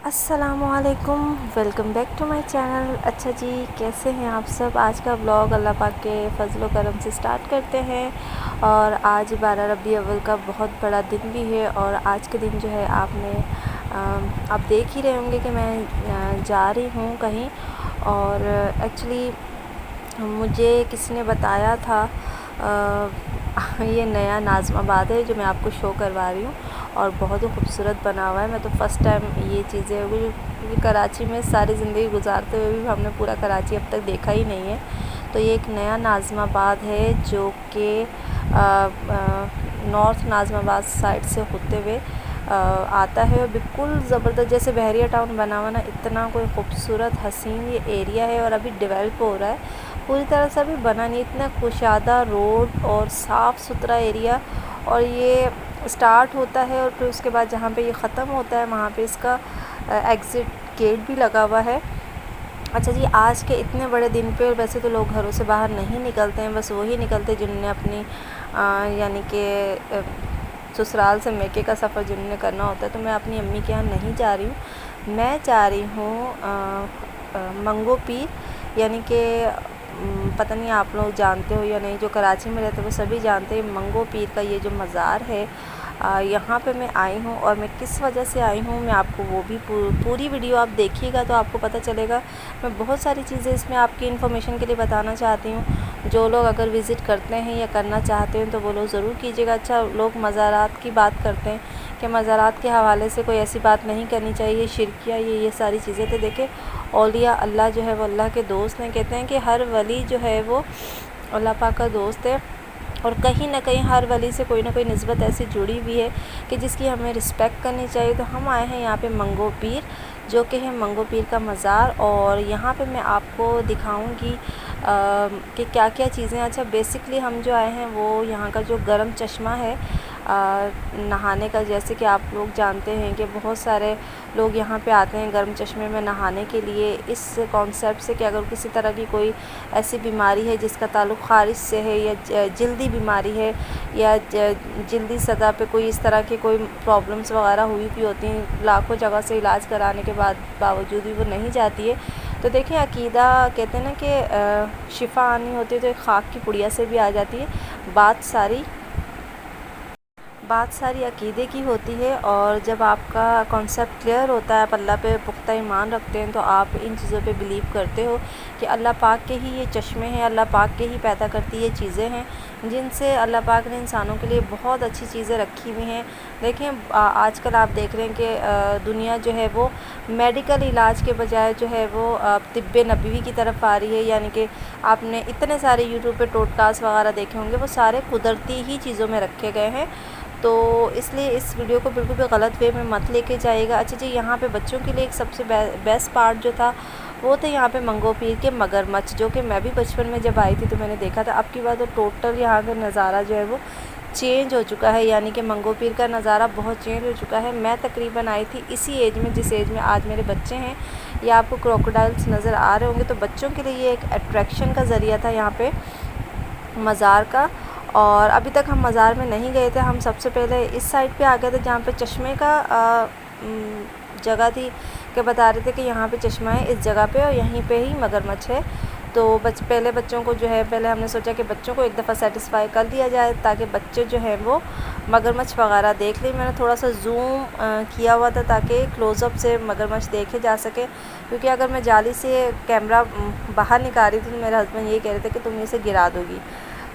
अस्सलामुअलैकुम, welcome back to my channel. अच्छा जी, कैसे हैं आप सब। आज का व्लॉग अल्लाह पाक के फजल करम से स्टार्ट करते हैं। और आज 12 रबी अव्वल का बहुत बड़ा दिन भी है। और आज के दिन जो है आप देख ही रहे होंगे कि मैं जा रही हूँ कहीं। और एक्चुअली मुझे किसी ने बताया था ये नया नाज़माबाद है जो मैं आपको शो करवा रही हूँ और बहुत ही खूबसूरत बना हुआ है। मैं तो फ़र्स्ट टाइम ये चीज़ें, क्योंकि कराची में सारी ज़िंदगी गुजारते हुए भी हमने पूरा कराची अब तक देखा ही नहीं है। तो ये एक नया नाज़माबाद है जो कि नॉर्थ नाज़माबाद साइड से होते हुए आता है। और बिल्कुल ज़बरदस्त, जैसे बहरिया टाउन बना हुआ ना, इतना कोई खूबसूरत हसीन ये एरिया है। और अभी डेवलप हो रहा है, पूरी तरह से अभी बना नहीं। इतना कुशादा रोड और साफ़ सुथरा एरिया। और ये स्टार्ट होता है और फिर उसके बाद जहाँ पे ये ख़त्म होता है वहाँ पे इसका एग्ज़िट गेट भी लगा हुआ है। अच्छा जी, आज के इतने बड़े दिन पे वैसे तो लोग घरों से बाहर नहीं निकलते हैं, बस वही निकलते जिन्होंने अपनी यानी कि ससुराल से मैके का सफ़र जिन्होंने करना होता है। तो मैं अपनी अम्मी के यहाँ नहीं जा रही हूँ, मैं जा रही हूँ मंगो पीर, यानी कि पता नहीं आप लोग जानते हो या नहीं। जो कराची में रहते हैं वो सभी जानते हैं मंगो पीर का ये जो मज़ार है। यहाँ पे मैं आई हूँ और मैं किस वजह से आई हूँ मैं आपको वो भी पूरी वीडियो आप देखिएगा तो आपको पता चलेगा। मैं बहुत सारी चीज़ें इसमें आपकी इन्फॉर्मेशन के लिए बताना चाहती हूँ। जो लोग अगर विज़िट करते हैं या करना चाहते हैं तो वो लोग ज़रूर कीजिएगा। अच्छा, लोग मज़ारात की बात करते हैं कि मज़ारात के हवाले से कोई ऐसी बात नहीं करनी चाहिए, शिरकिया ये सारी चीज़ें। तो देखें, औलिया अल्लाह जो है वो अल्लाह के दोस्त हैं। कहते हैं कि हर वली जो है वो अल्लाह पाक का दोस्त है। और कहीं ना कहीं हर वली से कोई ना कोई निस्बत ऐसी जुड़ी हुई है कि जिसकी हमें रिस्पेक्ट करनी चाहिए। तो हम आए हैं यहाँ पे मंगो पीर, जो कि है मंगो पीर का मज़ार। और यहाँ पे मैं आपको दिखाऊंगी कि क्या क्या चीज़ें। अच्छा, बेसिकली हम जो आए हैं वो यहाँ का जो गर्म चश्मा है नहाने का, जैसे कि आप लोग जानते हैं कि बहुत सारे लोग यहाँ पे आते हैं गर्म चश्मे में नहाने के लिए, इस कॉन्सेप्ट से कि अगर किसी तरह की कोई ऐसी बीमारी है जिसका ताल्लुक़ ख़ारिज से है, या जल्दी बीमारी है, या जल्दी सतह पे कोई इस तरह की कोई प्रॉब्लम्स वगैरह हुई भी होती हैं, लाखों जगह से इलाज कराने के बावजूद भी वो नहीं जाती है। तो देखिए, अकीदा कहते हैं ना कि शिफा आनी होती है तो एक खाक की पुड़िया से भी आ जाती है। बात सारी अकीदे की होती है। और जब आपका कॉन्सेप्ट क्लियर होता है, आप अल्लाह पे पुख्ता ईमान रखते हैं, तो आप इन चीज़ों पे बिलीव करते हो कि अल्लाह पाक के ही ये चश्मे हैं, अल्लाह पाक के ही पैदा करती ये चीज़ें हैं जिनसे अल्लाह पाक ने इंसानों के लिए बहुत अच्छी चीज़ें रखी हुई हैं। देखें, आजकल आप देख रहे हैं कि दुनिया जो है वो मेडिकल इलाज के बजाय जो है वो तिब्बे नबवी की तरफ आ रही है। यानी कि आपने इतने सारे यूट्यूब पे टोटकास्ट वगैरह देखे होंगे, वो सारे कुदरती ही चीज़ों में रखे गए हैं। तो इसलिए इस वीडियो को बिल्कुल भी गलत वे में मत लेके जाइएगा। अच्छा जी, यहाँ पे बच्चों के लिए एक सबसे बेस्ट पार्ट जो था वो थे यहाँ पे मंगो पीर के मगरमच्छ, जो कि मैं भी बचपन में जब आई थी तो मैंने देखा था। अब की बात तो टोटल यहाँ का नज़ारा जो है वो चेंज हो चुका है, यानी कि मंगो पीर का नज़ारा बहुत चेंज हो चुका है। मैं तकरीबन आई थी इसी एज में जिस एज में आज मेरे बच्चे हैं। या आपको क्रोकोडाइल्स नज़र आ रहे होंगे, तो बच्चों के लिए ये एक अट्रैक्शन का ज़रिया था यहाँ पे मज़ार का। और अभी तक हम मज़ार में नहीं गए थे, हम सबसे पहले इस साइड पे आ गए थे जहाँ पे चश्मे का जगह थी, कि बता रहे थे कि यहाँ पे चश्मा है इस जगह पे और यहीं पे ही मगरमच्छ है। तो पहले बच्चों को जो है, पहले हमने सोचा कि बच्चों को एक दफ़ा सेटिस्फाई कर दिया जाए ताकि बच्चे जो है वो मगरमच्छ वगैरह देख लें। मैंने थोड़ा सा जूम किया हुआ था ताकि क्लोज़अप से मगरमच्छ देखे जा सके, क्योंकि अगर मैं जाली से कैमरा बाहर निकाल रही थी तो मेरे हस्बैंड ये कह रहे थे कि तुम इसे गिरा दोगी।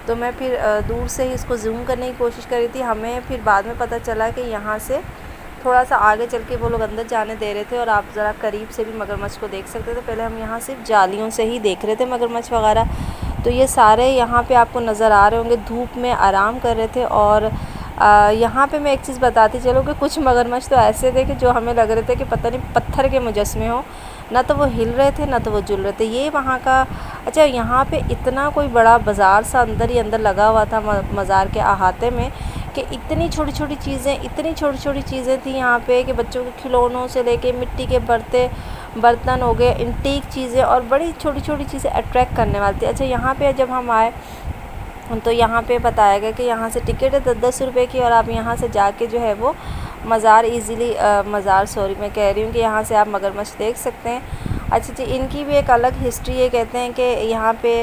तो मैं फिर दूर से ही इसको जूम करने की कोशिश कर रही थी। हमें फिर बाद में पता चला कि यहाँ से थोड़ा सा आगे चल के वो लोग अंदर जाने दे रहे थे और आप ज़रा करीब से भी मगरमच्छ को देख सकते थे। पहले हम यहाँ सिर्फ जालियों से ही देख रहे थे मगरमच्छ वगैरह। तो ये सारे यहाँ पे आपको नज़र आ रहे होंगे, धूप में आराम कर रहे थे। और यहाँ पे मैं एक चीज़ बताती चलो कि कुछ मगरमच्छ तो ऐसे थे कि जो हमें लग रहे थे कि पता नहीं पत्थर के मुजस्मे हो, ना तो वो हिल रहे थे ना तो वो जुल रहे थे। ये वहाँ का। अच्छा, यहाँ पे इतना कोई बड़ा बाज़ार सा अंदर ही अंदर लगा हुआ था मज़ार के अहाते में, कि इतनी छोटी छोटी चीज़ें थी यहाँ पे कि बच्चों के खिलौनों से लेके मिट्टी के बर्तन हो गए, इंटीक चीज़ें, और बड़ी छोटी छोटी चीज़ें अट्रैक्ट करने वाली थी। अच्छा, यहाँ पे जब हम आए तो यहाँ पे बताया गया कि यहाँ से टिकट है 10-10 रुपये की, और आप यहाँ से जाके जो है वो मज़ार इजीली मज़ार सॉरी मैं कह रही हूँ कि यहाँ से आप मगरमच्छ देख सकते हैं। अच्छा जी, इनकी भी एक अलग हिस्ट्री है। कहते हैं कि यहाँ पे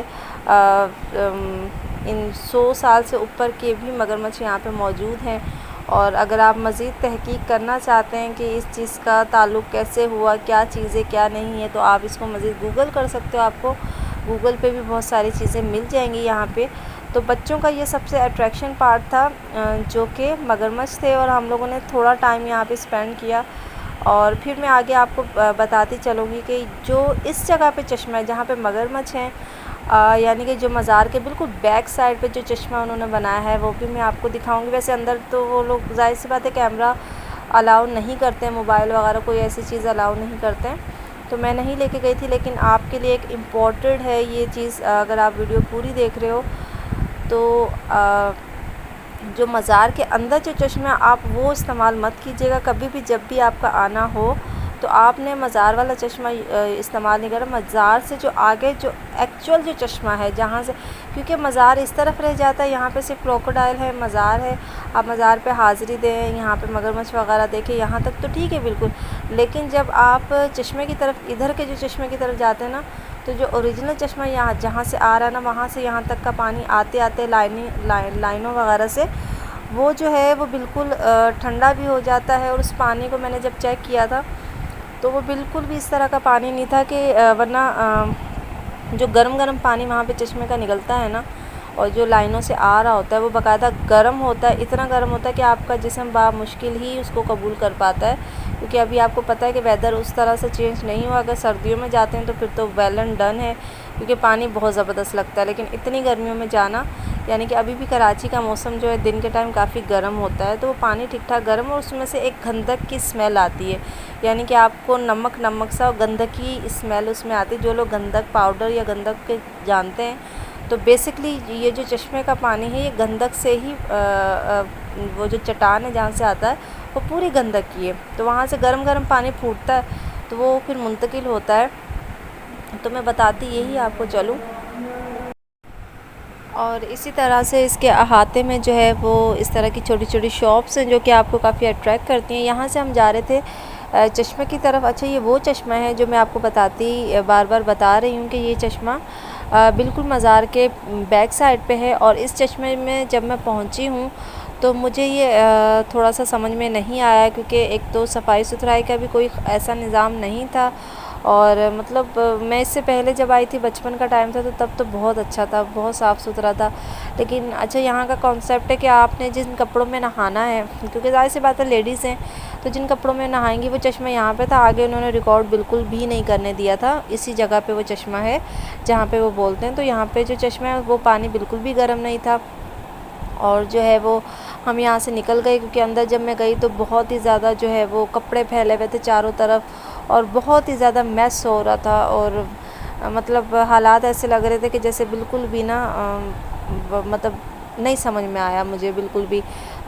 इन 100 साल से ऊपर के भी मगरमच्छ यहाँ पे मौजूद हैं। और अगर आप मज़ीद तहकीक करना चाहते हैं कि इस चीज़ का ताल्लुक़ कैसे हुआ, क्या चीज़ें क्या नहीं है, तो आप इसको मज़ीद गूगल कर सकते हो। आपको गूगल पे भी बहुत सारी चीज़ें मिल जाएंगी यहाँ पे। तो बच्चों का ये सबसे अट्रैक्शन पार्ट था जो कि मगरमच्छ थे, और हम लोगों ने थोड़ा टाइम यहाँ पे स्पेंड किया। और फिर मैं आगे आपको बताती चलूँगी कि जो इस जगह पे चश्मा है जहाँ पे मगरमच्छ हैं, यानी कि जो मज़ार के बिल्कुल बैक साइड पे जो चश्मा उन्होंने बनाया है वो भी मैं आपको दिखाऊंगी। वैसे अंदर तो वो लोग जाहिर सी बात है कैमरा अलाउ नहीं करते हैं, मोबाइल वगैरह कोई ऐसी चीज़ अलाउ नहीं करते हैं, तो मैं नहीं लेके गई थी। लेकिन आपके लिए एक इम्पॉर्टेंट है ये चीज़, अगर आप वीडियो पूरी देख रहे हो तो जो मज़ार के अंदर जो चश्मा आप वो इस्तेमाल मत कीजिएगा कभी भी। जब भी आपका आना हो तो आपने मज़ार वाला चश्मा इस्तेमाल नहीं करना। मज़ार से जो आगे जो एक्चुअल जो चश्मा है जहाँ से, क्योंकि मज़ार इस तरफ रह जाता है, यहाँ पे सिर्फ क्रोकोडाइल है, मज़ार है, आप मज़ार पे हाज़िरी दें, यहाँ पे मगरमच्छ वगैरह देखें, यहाँ तक तो ठीक है बिल्कुल। लेकिन जब आप चश्मे की तरफ, इधर के जो चश्मे की तरफ जाते हैं ना, तो जो ओरिजिनल चश्मा यहाँ जहाँ से आ रहा है ना, वहाँ से यहाँ तक का पानी आते आते लाइनों वगैरह से वो जो है वो बिल्कुल ठंडा भी हो जाता है। और उस पानी को मैंने जब चेक किया था तो वो बिल्कुल भी इस तरह का पानी नहीं था कि वरना जो गरम पानी वहाँ पे चश्मे का निकलता है ना, और जो लाइनों से आ रहा होता है वो बाकायदा गर्म होता है, इतना गर्म होता है कि आपका जिस्म मुश्किल ही उसको कबूल कर पाता है। क्योंकि अभी आपको पता है कि वेदर उस तरह से चेंज नहीं हुआ। अगर सर्दियों में जाते हैं तो फिर तो वेल एंड डन है, क्योंकि पानी बहुत ज़बरदस्त लगता है। लेकिन इतनी गर्मियों में जाना, यानी कि अभी भी कराची का मौसम जो है दिन के टाइम काफ़ी गर्म होता है, तो वो पानी ठीक ठाक गर्म, और उसमें से एक गंधक की स्मेल आती है, यानी कि आपको नमक सा गंधक की स्मेल उसमें आती है। जो लोग गंधक पाउडर या गंधक के जानते हैं, तो बेसिकली ये जो चश्मे का पानी है ये गंधक से ही वो जो चट्टान है जहाँ से आता है वो पूरी गंधक की है। तो वहाँ से गर्म पानी फूटता है तो वो फिर मुंतकिल होता है। तो मैं बताती यही आपको चलूँ। और इसी तरह से इसके अहाते में जो है वो इस तरह की छोटी छोटी शॉप्स हैं जो कि आपको काफ़ी अट्रैक्ट करती हैं। यहाँ से हम जा रहे थे चश्मे की तरफ। अच्छा, ये वो चश्मा है जो मैं आपको बार बार बता रही हूँ कि ये चश्मा बिल्कुल मज़ार के बैक साइड पे है। और इस चश्मे में जब मैं पहुँची हूँ तो मुझे ये थोड़ा सा समझ में नहीं आया, क्योंकि एक तो सफाई सुथराई का भी कोई ऐसा निज़ाम नहीं था। और मतलब मैं इससे पहले जब आई थी, बचपन का टाइम था, तो तब तो बहुत अच्छा था, बहुत साफ़ सुथरा था। लेकिन अच्छा, यहाँ का कॉन्सेप्ट है कि आपने जिन कपड़ों में नहाना है, क्योंकि ज़ाहिर सी बात है लेडीज़ हैं, तो जिन कपड़ों में नहाएंगी वो चश्मा यहाँ पे था। आगे उन्होंने रिकॉर्ड बिल्कुल भी नहीं करने दिया था। इसी जगह पे वो चश्मा है जहाँ पे वो बोलते हैं। तो यहाँ पे जो चश्मा है वो पानी बिल्कुल भी गर्म नहीं था। और जो है वो हम यहाँ से निकल गए, क्योंकि अंदर जब मैं गई तो बहुत ही ज़्यादा जो है वो कपड़े फैले हुए थे चारों तरफ, और बहुत ही ज़्यादा मैस हो रहा था। और मतलब हालात ऐसे लग रहे थे कि जैसे बिल्कुल भी ना मतलब नहीं समझ में आया मुझे बिल्कुल भी।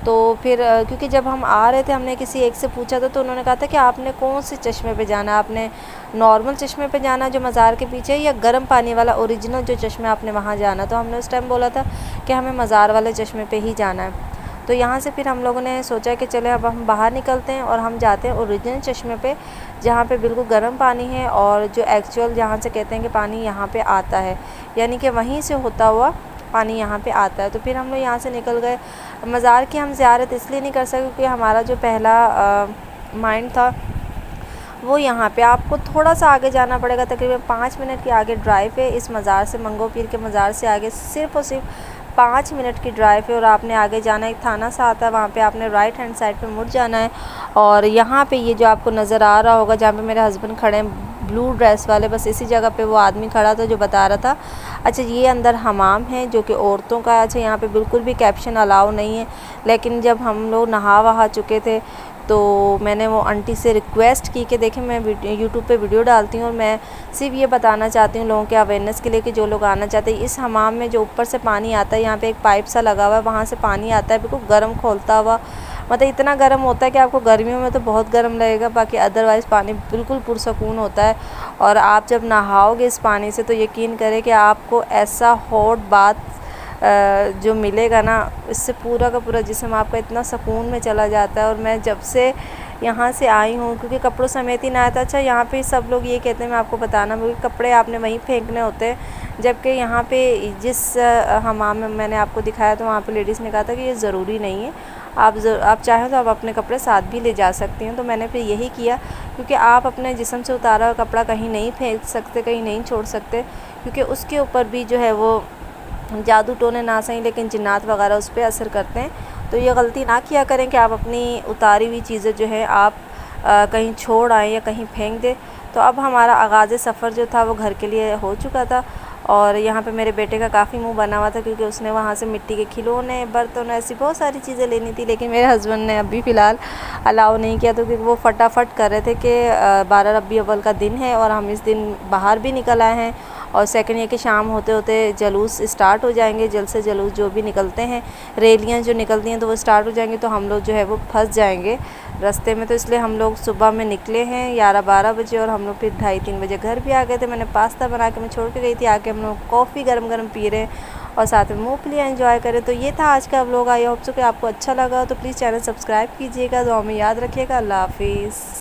तो फिर क्योंकि जब हम आ रहे थे हमने किसी एक से पूछा था, तो उन्होंने कहा था कि आपने कौन से चश्मे पे जाना है, आपने नॉर्मल चश्मे पे जाना जो मज़ार के पीछे, या गर्म पानी वाला ओरिजिनल जो चश्मा आपने वहाँ जाना। तो हमने उस टाइम बोला था कि हमें मज़ार वाले चश्मे पे ही जाना है। तो यहाँ से फिर हम लोगों ने सोचा कि चले अब हम बाहर निकलते हैं और हम जाते हैं ओरिजिनल चश्मे पे, जहाँ पे बिल्कुल गर्म पानी है, और जो एक्चुअल जहाँ से कहते हैं कि पानी यहाँ पे आता है, यानी कि वहीं से होता हुआ पानी यहाँ पे आता है। तो फिर हम लोग यहाँ से निकल गए। मज़ार की हम ज़ियारत इसलिए नहीं कर सके क्योंकि हमारा जो पहला माइंड था वो यहाँ पे, आपको थोड़ा सा आगे जाना पड़ेगा, तकरीबन 5 मिनट की आगे ड्राइव है इस मज़ार से। मंगो पीर के मज़ार से आगे सिर्फ़ और सिर्फ 5 मिनट की ड्राइव है, और आपने आगे जाना है, एक थाना सा आता है, वहाँ पे आपने राइट हैंड साइड पे मुड़ जाना है। और यहाँ पे ये जो आपको नज़र आ रहा होगा जहाँ पे मेरे हस्बैंड खड़े हैं ब्लू ड्रेस वाले, बस इसी जगह पे वो आदमी खड़ा था जो बता रहा था। अच्छा, ये अंदर हमाम है जो कि औरतों का है। अच्छा, यहाँ पे बिल्कुल भी कैप्शन अलाउ नहीं है, लेकिन जब हम लोग नहा वहा चुके थे तो मैंने वो आंटी से रिक्वेस्ट की कि देखें मैं यूट्यूब पे वीडियो डालती हूँ और मैं सिर्फ ये बताना चाहती हूँ लोगों के अवेयरनेस के लिए कि जो लोग आना चाहते हैं, इस हमाम में जो ऊपर से पानी आता है, यहाँ पे एक पाइप सा लगा हुआ है, वहाँ से पानी आता है बिल्कुल गर्म खोलता हुआ। मतलब इतना गर्म होता है कि आपको गर्मियों में तो बहुत गर्म लगेगा, बाकी अदरवाइज़ पानी बिल्कुल पुरसकून होता है। और आप जब नहाओगे इस पानी से तो यकीन करें कि आपको ऐसा हॉट बाथ जो मिलेगा ना, इससे पूरा का पूरा जिस्म आपका इतना सुकून में चला जाता है। और मैं जब से यहाँ से आई हूँ, क्योंकि कपड़ों समेत ही ना आया था। अच्छा, यहाँ पे सब लोग ये कहते हैं, मैं आपको बताना भूल, कपड़े आपने वहीं फेंकने होते हैं, जबकि यहाँ पे जिस हमाम में मैंने आपको दिखाया तो वहाँ पे लेडीज़ ने कहा था कि ये ज़रूरी नहीं है, आप चाहें तो आप अपने कपड़े साथ भी ले जा सकती हैं। तो मैंने फिर यही किया, क्योंकि आप अपने जिस्म से उतारा हुआ कपड़ा कहीं नहीं फेंक सकते, कहीं नहीं छोड़ सकते, क्योंकि उसके ऊपर भी जो है वो जादू टोने ना सही लेकिन जिन्नात वगैरह उस पर असर करते हैं। तो ये गलती ना किया करें कि आप अपनी उतारी हुई चीज़ें जो है आप कहीं छोड़ आएँ या कहीं फेंक दें। तो अब हमारा आगाज़ सफ़र जो था वो घर के लिए हो चुका था। और यहाँ पे मेरे बेटे का काफ़ी मुंह बना हुआ था, क्योंकि उसने वहाँ से मिट्टी के खिलौने, बर्तन, ऐसी बहुत सारी चीज़ें लेनी थी, लेकिन मेरे हस्बैंड ने अभी फ़िलहाल अलाउ नहीं किया। तो क्योंकि वो फटाफट कर रहे थे कि 12 रबी अव्वल का दिन है और हम इस दिन बाहर भी निकल आए हैं, और सेकंड ये कि शाम होते होते जलूस स्टार्ट हो जाएंगे, जल्द से जलूस जो भी निकलते हैं, रैलियाँ जो निकलती हैं तो वो स्टार्ट हो जाएंगी, तो हम लोग जो है वो फंस जाएंगे रास्ते में। तो इसलिए हम लोग सुबह में निकले हैं 11-12 बजे, और हम लोग फिर 2:30-3 बजे घर भी आ गए थे। मैंने पास्ता बना के मैं छोड़ के गई थी, आके हम लोग कॉफ़ी गरम गरम पी रहे हैं और साथ में मूँगफली एंजॉय करें। तो ये था आज का व्लॉग। आई होप सो कि आपको अच्छा लगा, तो प्लीज़ चैनल सब्सक्राइब कीजिएगा, दुआ में याद रखिएगा। अल्लाह हाफिज़।